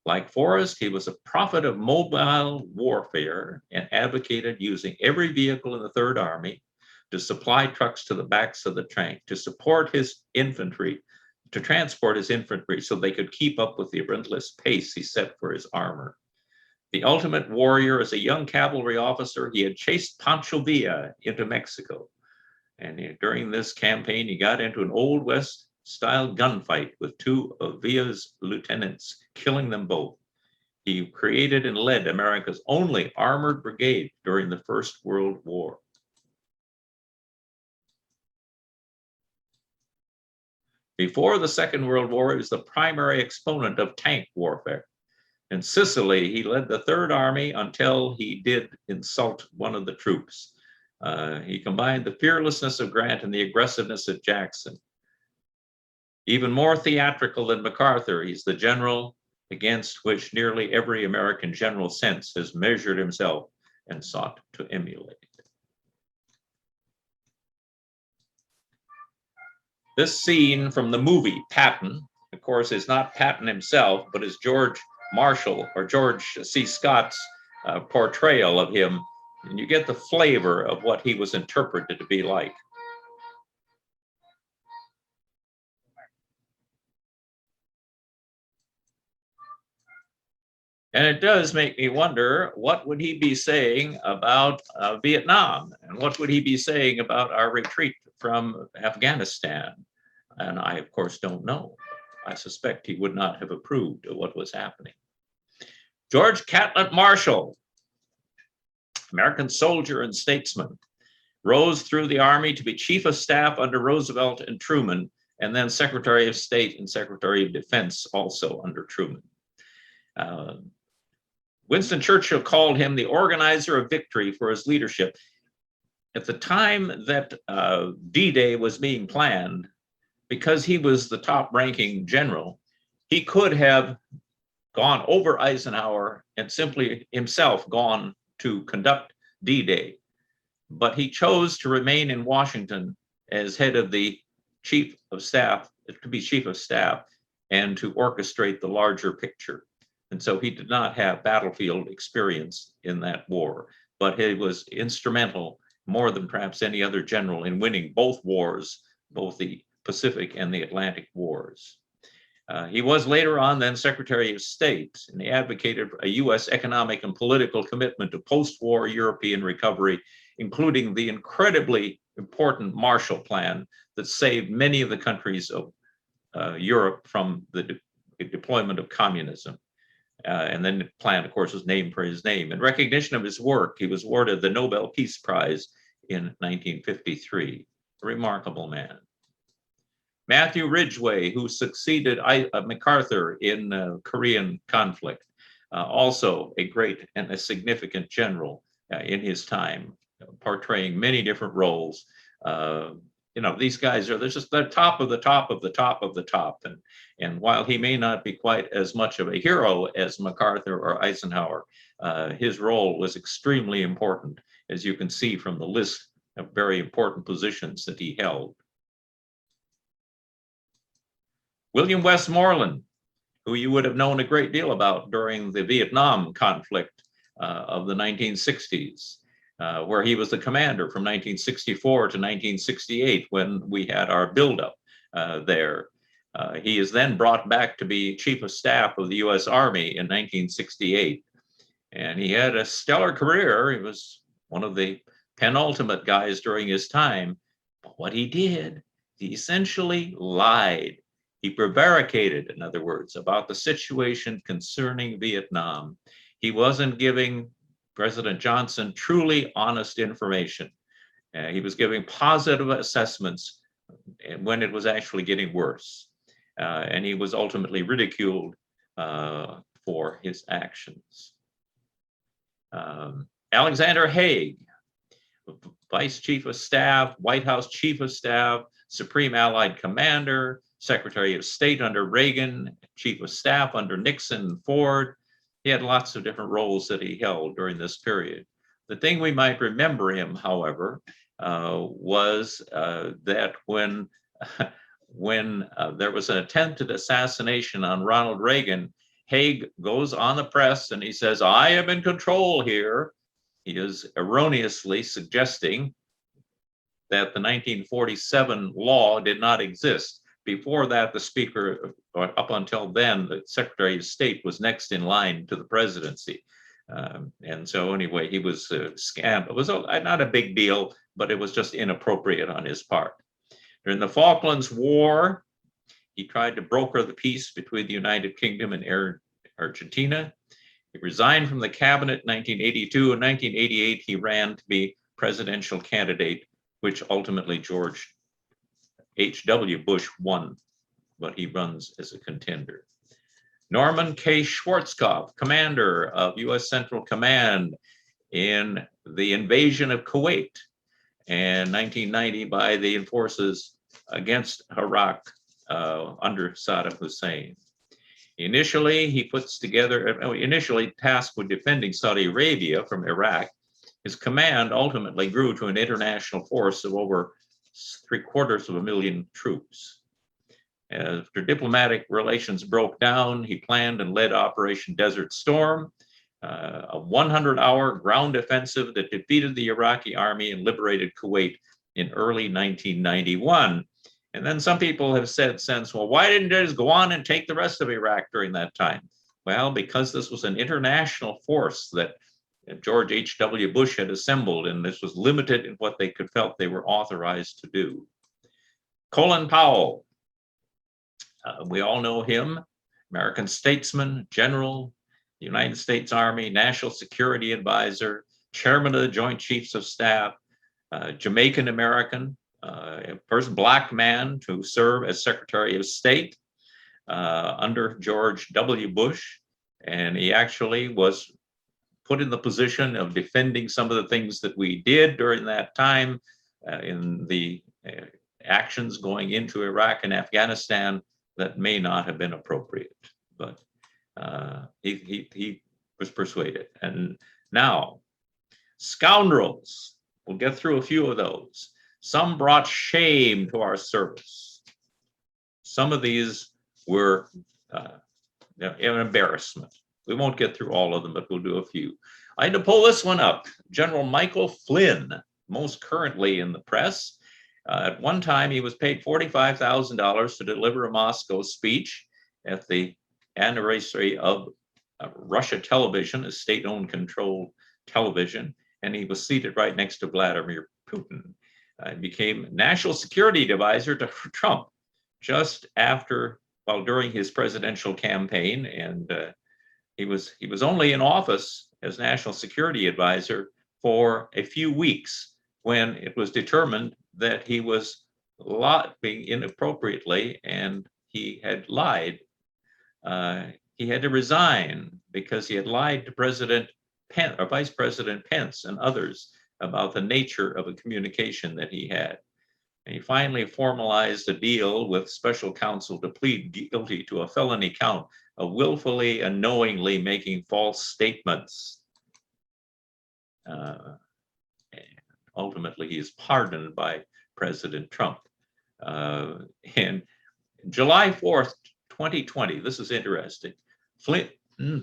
Like Forrest, he was a prophet of mobile warfare and advocated using every vehicle in the Third Army to supply trucks to the backs of the tank, to support his infantry, to transport his infantry so they could keep up with the relentless pace he set for his armor. The ultimate warrior, as a young cavalry officer, he had chased Pancho Villa into Mexico. And during this campaign, he got into an Old West-style gunfight with two of Villa's lieutenants, killing them both. He created and led America's only armored brigade during the First World War. Before the Second World War, he was the primary exponent of tank warfare. In Sicily, he led the Third Army until he did insult one of the troops. He combined the fearlessness of Grant and the aggressiveness of Jackson. Even more theatrical than MacArthur, he's the general against which nearly every American general since has measured himself and sought to emulate. This scene from the movie Patton, of course, is not Patton himself, but is George Marshall or George C. Scott's portrayal of him. And you get the flavor of what he was interpreted to be like. And it does make me wonder, what would he be saying about Vietnam? And what would he be saying about our retreat from Afghanistan? And I, of course, don't know. I suspect he would not have approved of what was happening. George Catlett Marshall, American soldier and statesman, rose through the Army to be Chief of Staff under Roosevelt and Truman, and then Secretary of State and Secretary of Defense also under Truman. Winston Churchill called him the organizer of victory for his leadership. At the time that D-Day was being planned, because he was the top-ranking general, he could have gone over Eisenhower and simply himself gone to conduct D-Day. But he chose to remain in Washington as head of the Chief of Staff, to be Chief of Staff, and to orchestrate the larger picture. And so he did not have battlefield experience in that war, but he was instrumental, more than perhaps any other general, in winning both wars, both the Pacific and the Atlantic wars. He was later on then Secretary of State, and he advocated a U.S. economic and political commitment to post-war European recovery, including the incredibly important Marshall Plan that saved many of the countries of Europe from the deployment of communism. And then the plan, of course, was named for his name. In recognition of his work, he was awarded the Nobel Peace Prize in 1953. A remarkable man. Matthew Ridgway, who succeeded MacArthur in Korean conflict, also a great and a significant general in his time, portraying many different roles. These guys are, they're just the top of the top of the top of the top. And while he may not be quite as much of a hero as MacArthur or Eisenhower, his role was extremely important, as you can see from the list of very important positions that he held. William Westmoreland, who you would have known a great deal about during the Vietnam conflict of the 1960s, where he was the commander from 1964 to 1968 when we had our buildup there. He is then brought back to be Chief of Staff of the U.S. Army in 1968. And he had a stellar career. He was one of the penultimate guys during his time. But what he did, he essentially lied. He prevaricated, in other words, about the situation concerning Vietnam. he wasn't giving President Johnson truly honest information. He was giving positive assessments when it was actually getting worse. And he was ultimately ridiculed for his actions. Alexander Haig, Vice Chief of Staff, White House Chief of Staff, Supreme Allied Commander, Secretary of State under Reagan, Chief of Staff under Nixon and Ford. He had lots of different roles that he held during this period. The thing we might remember him, however, was that when there was an attempted assassination on Ronald Reagan, Haig goes on the press and he says, "I am in control here." He is erroneously suggesting that the 1947 law did not exist. Before that, the Speaker, up until then, the Secretary of State was next in line to the presidency. And so anyway, he was scammed. It was not a big deal, but it was just inappropriate on his part. During the Falklands War, he tried to broker the peace between the United Kingdom and Argentina. He resigned from the cabinet in 1982. In 1988, he ran to be presidential candidate, which ultimately George H.W. Bush won, but he runs as a contender. Norman K. Schwarzkopf, commander of U.S. Central Command in the invasion of Kuwait in 1990 by the forces against Iraq under Saddam Hussein. Initially tasked with defending Saudi Arabia from Iraq, his command ultimately grew to an international force of over 750,000 troops. After diplomatic relations broke down, he planned and led Operation Desert Storm, a 100-hour ground offensive that defeated the Iraqi army and liberated Kuwait in early 1991. And then some people have said since, well, why didn't they just go on and take the rest of Iraq during that time? Well, because this was an international force that George H.W. Bush had assembled, and this was limited in what they felt they were authorized to do. Colin Powell, we all know him, American statesman, general, United States Army, National Security Advisor, chairman of the Joint Chiefs of Staff, Jamaican American, first black man to serve as Secretary of State under George W. Bush. And he actually was put in the position of defending some of the things that we did during that time in the actions going into Iraq and Afghanistan that may not have been appropriate, but he was persuaded. And now, scoundrels, we'll get through a few of those. Some brought shame to our service. Some of these were an embarrassment. We won't get through all of them, but we'll do a few. I had to pull this one up. General Michael Flynn, most currently in the press. At one time, he was paid $45,000 to deliver a Moscow speech at the anniversary of Russia Television, a state-owned controlled television, and he was seated right next to Vladimir Putin. He became National Security Advisor to Trump just after, well, during his presidential campaign, and he was only in office as National Security Advisor for a few weeks when it was determined that he was being inappropriately and he had lied. He had to resign because he had lied to President Pence or Vice President Pence and others about the nature of a communication that he had. And he finally formalized a deal with special counsel to plead guilty to a felony count of willfully and knowingly making false statements. And ultimately, he is pardoned by President Trump. And July 4th, 2020, this is interesting, Flynn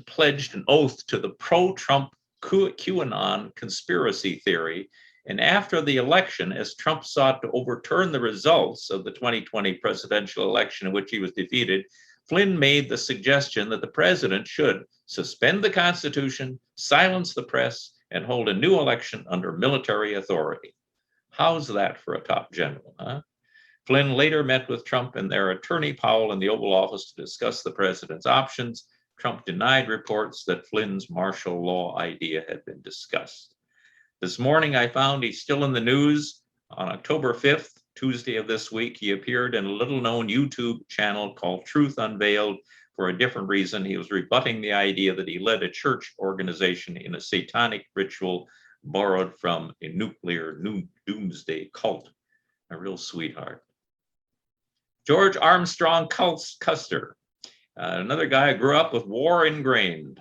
pledged an oath to the pro-Trump QAnon conspiracy theory. And after the election, as Trump sought to overturn the results of the 2020 presidential election in which he was defeated, Flynn made the suggestion that the president should suspend the Constitution, silence the press, and hold a new election under military authority. How's that for a top general, huh? Flynn later met with Trump and their attorney Powell in the Oval Office to discuss the president's options. Trump denied reports that Flynn's martial law idea had been discussed. This morning, I found he's still in the news. On October 5th, Tuesday of this week, he appeared in a little-known YouTube channel called Truth Unveiled. For a different reason, he was rebutting the idea that he led a church organization in a satanic ritual borrowed from a nuclear doomsday cult. A real sweetheart. George Armstrong Custer, another guy who grew up with war ingrained.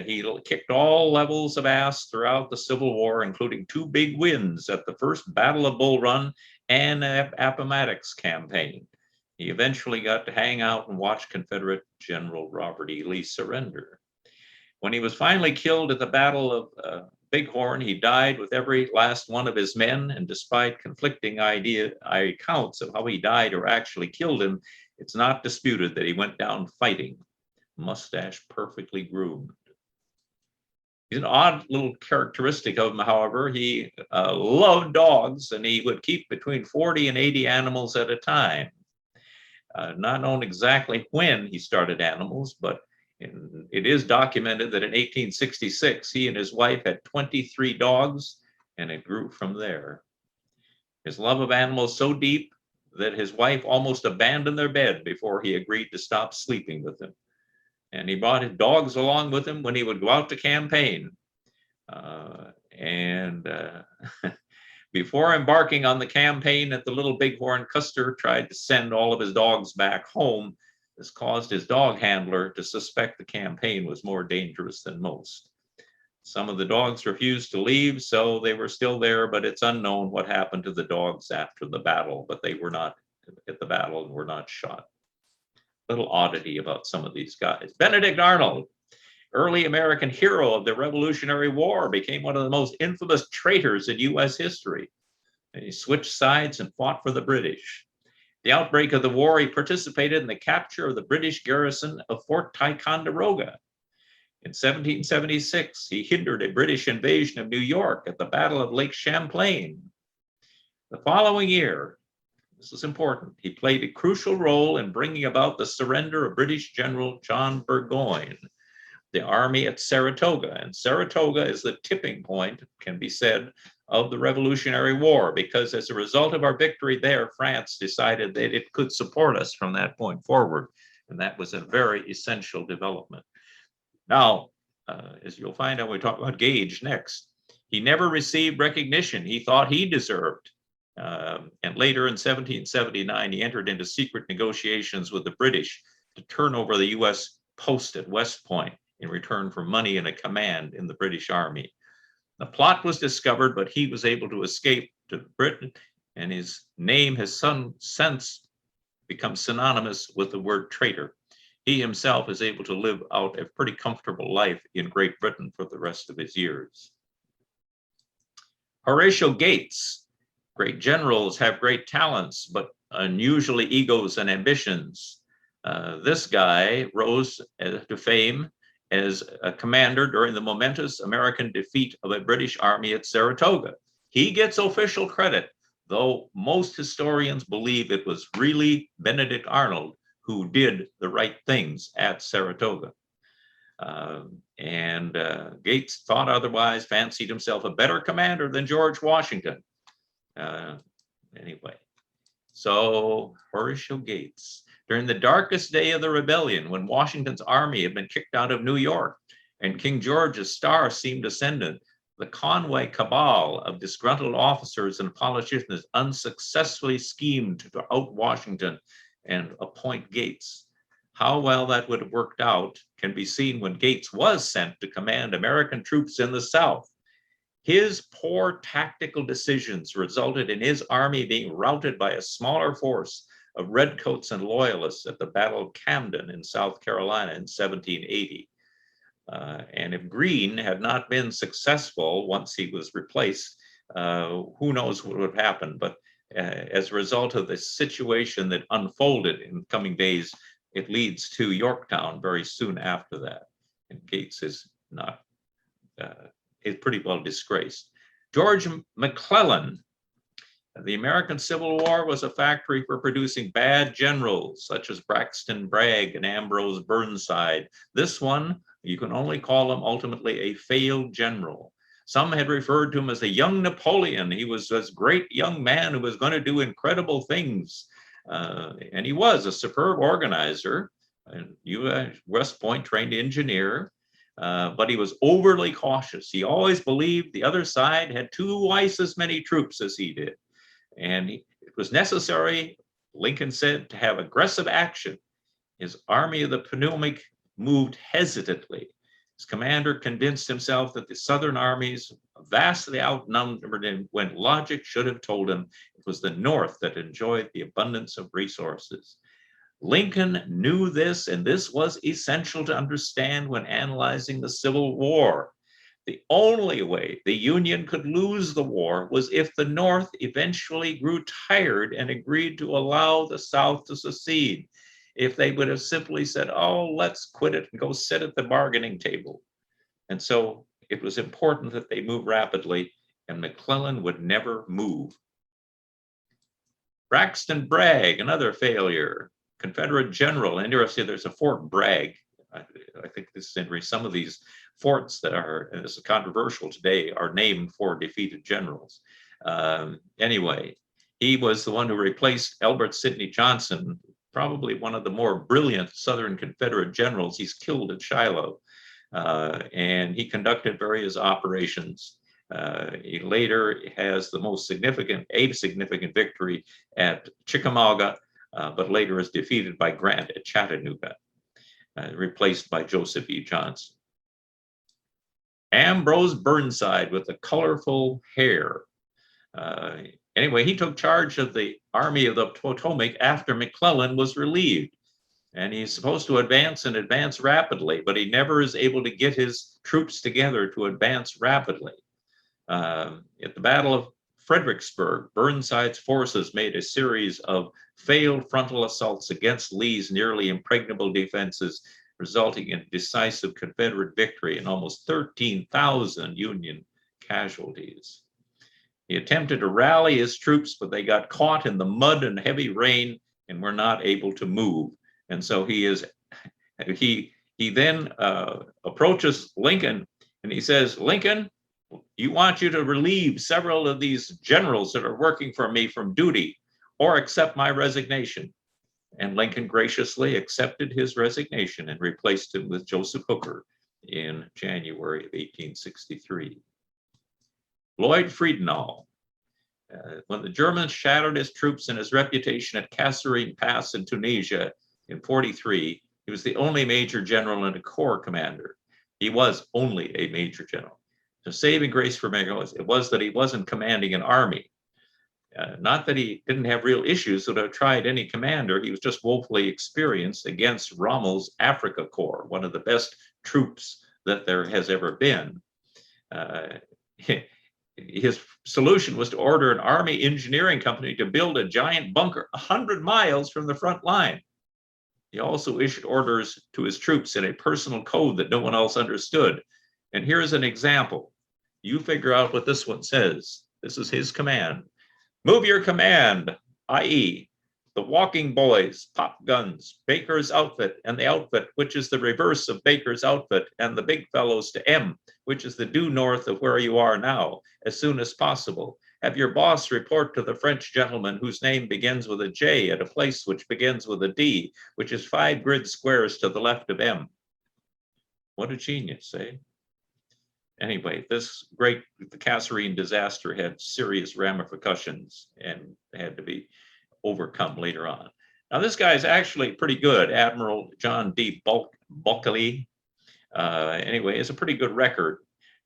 He kicked all levels of ass throughout the Civil War, including 2 big wins at the first Battle of Bull Run and Appomattox campaign. He eventually got to hang out and watch Confederate General Robert E. Lee surrender. When he was finally killed at the Battle of Bighorn, he died with every last one of his men, and despite conflicting accounts of how he died or actually killed him, it's not disputed that he went down fighting. Mustache perfectly groomed. He's an odd little characteristic of him, however. He loved dogs, and he would keep between 40 and 80 animals at a time. Not known exactly when he started animals, but it is documented that in 1866, he and his wife had 23 dogs, and it grew from there. His love of animals so deep that his wife almost abandoned their bed before he agreed to stop sleeping with them. And he brought his dogs along with him when he would go out to campaign. Before embarking on the campaign at the Little Bighorn, Custer tried to send all of his dogs back home. This caused his dog handler to suspect the campaign was more dangerous than most. Some of the dogs refused to leave, so they were still there, but it's unknown what happened to the dogs after the battle, but they were not at the battle and were not shot. Little oddity about some of these guys. Benedict Arnold, early American hero of the Revolutionary War, became one of the most infamous traitors in U.S. history. And he switched sides and fought for the British. The outbreak of the war, he participated in the capture of the British garrison of Fort Ticonderoga. In 1776, he hindered a British invasion of New York at the Battle of Lake Champlain. The following year, this is important, he played a crucial role in bringing about the surrender of British General John Burgoyne, the army at Saratoga. And Saratoga is the tipping point, can be said, of the Revolutionary War, because as a result of our victory there, France decided that it could support us from that point forward. And that was a very essential development. Now, as you'll find out when we talk about Gage next, he never received recognition he thought he deserved. And later in 1779, he entered into secret negotiations with the British to turn over the U.S. post at West Point in return for money and a command in the British Army. The plot was discovered, but he was able to escape to Britain, and his name has since become synonymous with the word traitor. He himself is able to live out a pretty comfortable life in Great Britain for the rest of his years. Horatio Gates. Great generals have great talents, but unusually egos and ambitions. This guy rose to fame as a commander during the momentous American defeat of a British army at Saratoga. He gets official credit, though most historians believe it was really Benedict Arnold who did the right things at Saratoga. Gates thought otherwise, fancied himself a better commander than George Washington. Anyway, so Horatio Gates. During the darkest day of the rebellion, when Washington's army had been kicked out of New York and King George's star seemed ascendant, the Conway cabal of disgruntled officers and politicians unsuccessfully schemed to out Washington and appoint Gates. How well that would have worked out can be seen when Gates was sent to command American troops in the South. His poor tactical decisions resulted in his army being routed by a smaller force of redcoats and loyalists at the Battle of Camden in South Carolina in 1780. And if Greene had not been successful once he was replaced, who knows what would happen. But as a result of the situation that unfolded in coming days, it leads to Yorktown very soon after that. And Gates is not, is pretty well disgraced. George McClellan The American Civil War was a factory for producing bad generals, such as Braxton Bragg and Ambrose Burnside. This one, you can only call him ultimately a failed general. Some had referred to him as a young Napoleon. He was this great young man who was going to do incredible things. And he was a superb organizer, a West Point trained engineer, but he was overly cautious. He always believed the other side had twice as many troops as he did. And it was necessary, Lincoln said, to have aggressive action. His Army of the Potomac moved hesitantly. His commander convinced himself that the Southern armies vastly outnumbered him when logic should have told him it was the North that enjoyed the abundance of resources. Lincoln knew this, and this was essential to understand when analyzing the Civil War. The only way the Union could lose the war was if the North eventually grew tired and agreed to allow the South to secede. If they would have simply said, oh, let's quit it and go sit at the bargaining table. And so it was important that they move rapidly, and McClellan would never move. Braxton Bragg, another failure, Confederate general. Interesting, there's a Fort Bragg. I think this is some of these forts that are, and this is controversial today, are named for defeated generals. Anyway, he was the one who replaced Albert Sidney Johnston, probably one of the more brilliant Southern Confederate generals. He's killed at Shiloh, and he conducted various operations. He later has the most significant victory at Chickamauga, but later is defeated by Grant at Chattanooga, replaced by Joseph E. Johnson. Ambrose Burnside with the colorful hair. Anyway, he took charge of the Army of the Potomac after McClellan was relieved. And he's supposed to advance and advance rapidly, but he never is able to get his troops together to advance rapidly. At the Battle of Fredericksburg, Burnside's forces made a series of failed frontal assaults against Lee's nearly impregnable defenses, resulting in decisive Confederate victory and almost 13,000 Union casualties. He attempted to rally his troops, but they got caught in the mud and heavy rain and were not able to move. And so he then approaches Lincoln and he says, Lincoln, you want you to relieve several of these generals that are working for me from duty or accept my resignation. And Lincoln graciously accepted his resignation and replaced him with Joseph Hooker in January of 1863. Lloyd Friedenhall. When the Germans shattered his troops and his reputation at Kasserine Pass in Tunisia in 1943, he was the only major general and a corps commander. He was only a major general. The saving grace for McClellan was that he wasn't commanding an army. Not that he didn't have real issues that have tried any commander. He was just woefully experienced against Rommel's Africa Corps, one of the best troops that there has ever been. His solution was to order an army engineering company to build a giant bunker 100 miles from the front line. He also issued orders to his troops in a personal code that no one else understood. And here's an example. You figure out what this one says. This is his command. Move your command, i.e., the walking boys, pop guns, Baker's outfit, and the outfit, which is the reverse of Baker's outfit, and the big fellows to M, which is the due north of where you are now, as soon as possible. Have your boss report to the French gentleman whose name begins with a J at a place which begins with a D, which is 5 grid squares to the left of M. What a genius, eh? Anyway, the Kasserine disaster had serious ramifications and had to be overcome later on. Now, this guy is actually pretty good, Admiral John D. Bulkeley. Anyway, it's a pretty good record.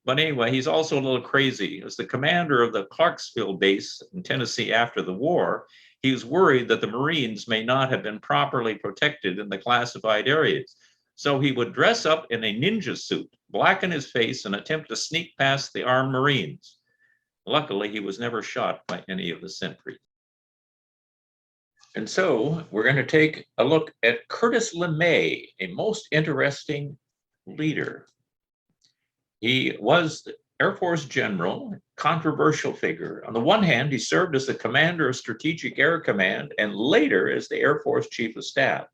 But anyway, he's also a little crazy. As the commander of the Clarksville base in Tennessee after the war, he was worried that the Marines may not have been properly protected in the classified areas. So he would dress up in a ninja suit, blacken his face, and attempt to sneak past the armed Marines. Luckily, he was never shot by any of the sentries. And so we're going to take a look at Curtis Lemay, a most interesting leader. He was Air Force general, controversial figure. On the one hand, he served as the commander of Strategic Air Command and later as the Air Force Chief of Staff.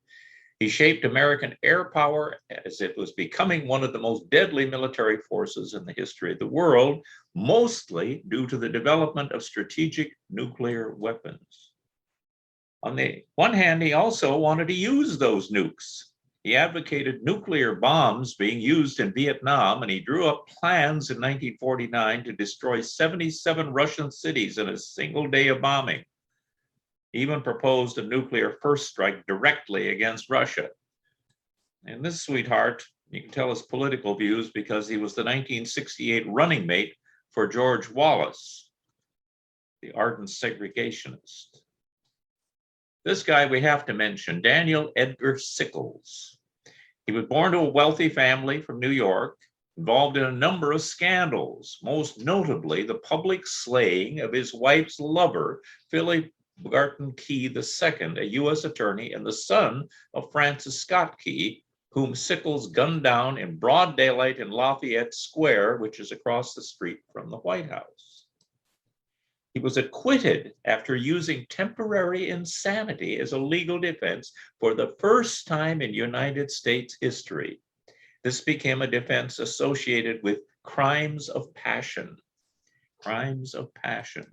He shaped American air power as it was becoming one of the most deadly military forces in the history of the world, mostly due to the development of strategic nuclear weapons. On the one hand, he also wanted to use those nukes. He advocated nuclear bombs being used in Vietnam, and he drew up plans in 1949 to destroy 77 Russian cities in a single day of bombing. He even proposed a nuclear first strike directly against Russia. And this sweetheart, you can tell his political views because he was the 1968 running mate for George Wallace, the ardent segregationist. This guy we have to mention, Daniel Edgar Sickles. He was born to a wealthy family from New York, involved in a number of scandals, most notably the public slaying of his wife's lover, Philip Barton Key II, a U.S. attorney and the son of Francis Scott Key, whom Sickles gunned down in broad daylight in Lafayette Square, which is across the street from the White House. He was acquitted after using temporary insanity as a legal defense for the first time in United States history. This became a defense associated with crimes of passion. Crimes of passion.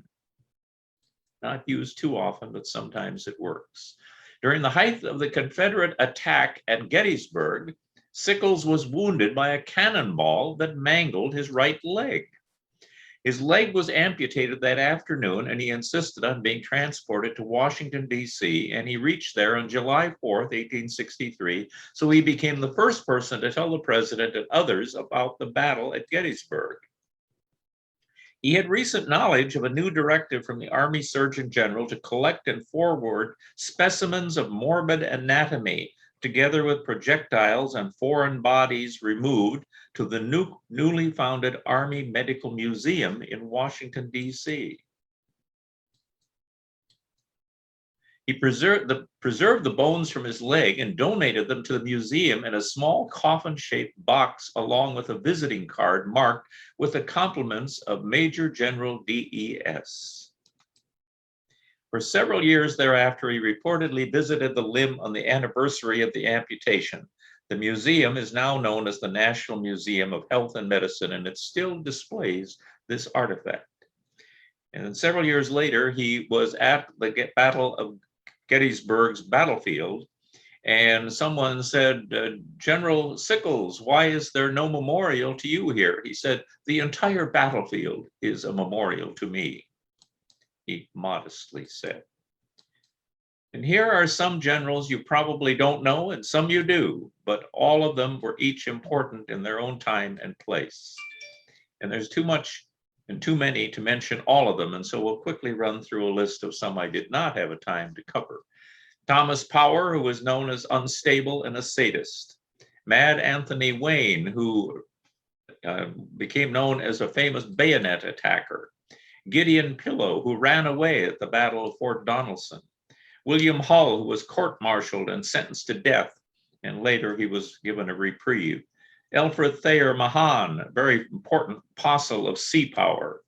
Not used too often, but sometimes it works. During the height of the Confederate attack at Gettysburg, Sickles was wounded by a cannonball that mangled his right leg. His leg was amputated that afternoon, and he insisted on being transported to Washington, D.C., and he reached there on July 4th, 1863, so he became the first person to tell the president and others about the battle at Gettysburg. He had recent knowledge of a new directive from the Army Surgeon General to collect and forward specimens of morbid anatomy, together with projectiles and foreign bodies removed, to the newly founded Army Medical Museum in Washington, D.C. He preserved the bones from his leg and donated them to the museum in a small coffin-shaped box, along with a visiting card marked with the compliments of Major General D.E.S. For several years thereafter, he reportedly visited the limb on the anniversary of the amputation. The museum is now known as the National Museum of Health and Medicine, and it still displays this artifact. And then several years later, he was at the Battle of Gettysburg's battlefield, and someone said, General Sickles, why is there no memorial to you here? He said, the entire battlefield is a memorial to me, he modestly said. And here are some generals you probably don't know, and some you do, but all of them were each important in their own time and place. And there's too much and too many to mention all of them, and so we'll quickly run through a list of some I did not have a time to cover. Thomas Power, who was known as unstable and a sadist. Mad Anthony Wayne, who became known as a famous bayonet attacker. Gideon Pillow, who ran away at the Battle of Fort Donelson. William Hull, who was court-martialed and sentenced to death, and later he was given a reprieve. Alfred Thayer Mahan, a very important apostle of sea power.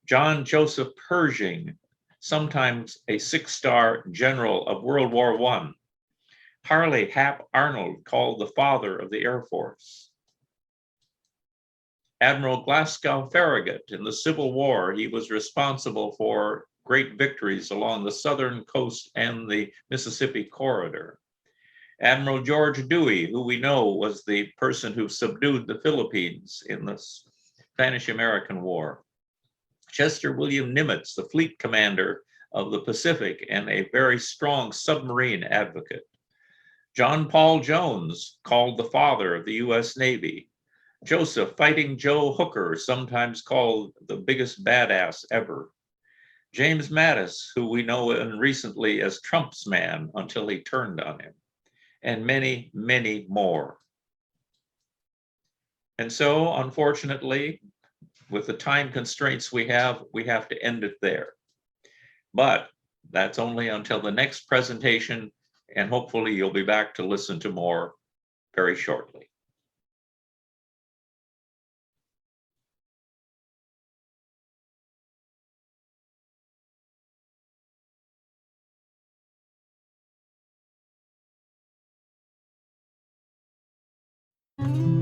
John Joseph Pershing, sometimes a six-star general of World War I. Harley Hap Arnold, called the father of the Air Force. Admiral Glasgow Farragut, in the Civil War, he was responsible for great victories along the southern coast and the Mississippi corridor. Admiral George Dewey, who we know was the person who subdued the Philippines in the Spanish-American War. Chester William Nimitz, the fleet commander of the Pacific and a very strong submarine advocate. John Paul Jones, called the father of the U.S. Navy. Joseph Fighting Joe Hooker, sometimes called the biggest badass ever. James Mattis, who we know recently as Trump's man until he turned on him. And many, many more. And so, unfortunately, with the time constraints we have to end it there. But that's only until the next presentation, and hopefully you'll be back to listen to more very shortly. you.